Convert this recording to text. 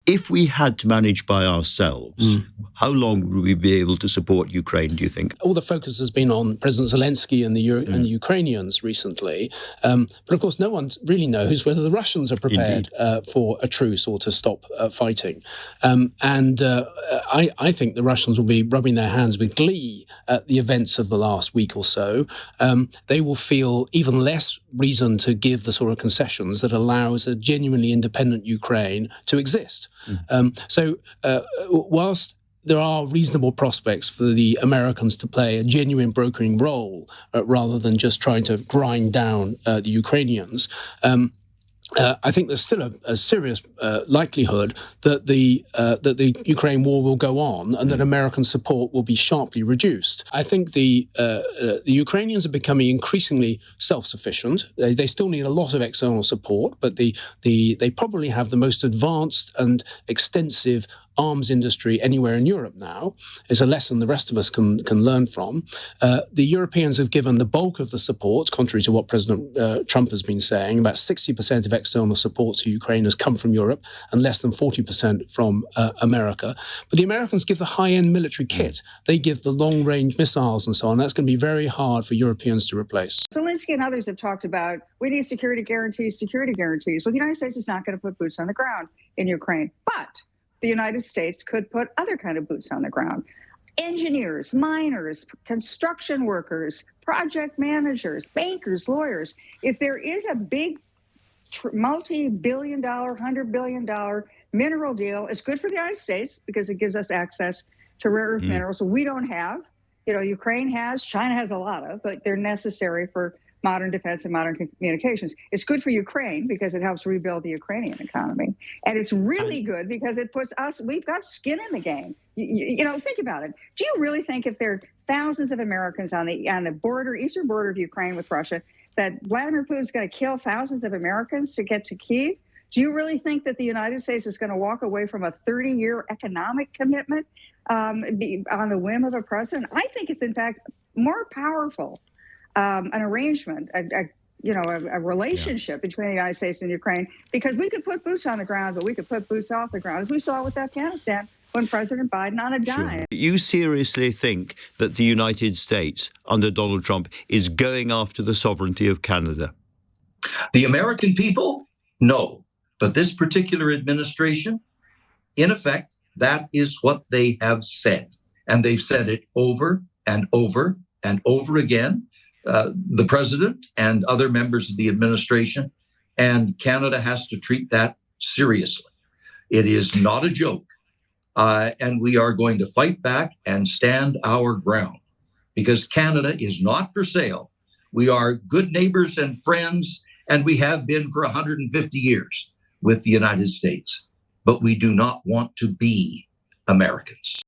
If we had to manage by ourselves, how long would we be able to support Ukraine, do you think? All the focus has been on President Zelensky and the Ukrainians recently. But of course, no one really knows whether the Russians are prepared for a truce or to stop fighting. I think the Russians will be rubbing their hands with glee at the events of the last week or so. They will feel even less reason to give the sort of concessions that allows a genuinely independent Ukraine to exist. Whilst there are reasonable prospects for the Americans to play a genuine brokering role rather than just trying to grind down the Ukrainians, I think there's still a serious likelihood that the Ukraine war will go on and that American support will be sharply reduced. I think the Ukrainians are becoming increasingly self-sufficient. They still need a lot of external support, but they probably have the most advanced and extensive arms industry anywhere in Europe now. Is a lesson the rest of us can learn from. The Europeans have given the bulk of the support, contrary to what President Trump has been saying. About 60% of external support to Ukraine has come from Europe and less than 40% from America. But the Americans give the high-end military kit. They give the long-range missiles and so on. That's going to be very hard for Europeans to replace. Zelensky and others have talked about, we need security guarantees. Well, the United States is not going to put boots on the ground in Ukraine. But the United States could put other kind of boots on the ground. Engineers, miners, construction workers, project managers, bankers, lawyers. If there is a big multi-billion dollar, $100 billion mineral deal, it's good for the United States because it gives us access to rare earth minerals we don't have. Ukraine has, China has a lot of, but they're necessary for modern defense and modern communications. It's good for Ukraine because it helps rebuild the Ukrainian economy. And it's really good because it puts us, we've got skin in the game. Think about it. Do you really think if there are thousands of Americans on the border, eastern border of Ukraine with Russia, that Vladimir Putin's going to kill thousands of Americans to get to Kyiv? Do you really think that the United States is going to walk away from a 30-year economic commitment on the whim of a president? I think it's, in fact, more powerful an arrangement, a relationship between the United States and Ukraine, because we could put boots on the ground, but we could put boots off the ground, as we saw with Afghanistan when President Biden on a dime. Sure. You seriously think that the United States, under Donald Trump, is going after the sovereignty of Canada? The American people? No. But this particular administration, in effect, that is what they have said. And they've said it over and over and over again. The president and other members of the administration, and Canada has to treat that seriously. It is not a joke, and we are going to fight back and stand our ground because Canada is not for sale. We are good neighbors and friends, and we have been for 150 years with the United States, but we do not want to be Americans.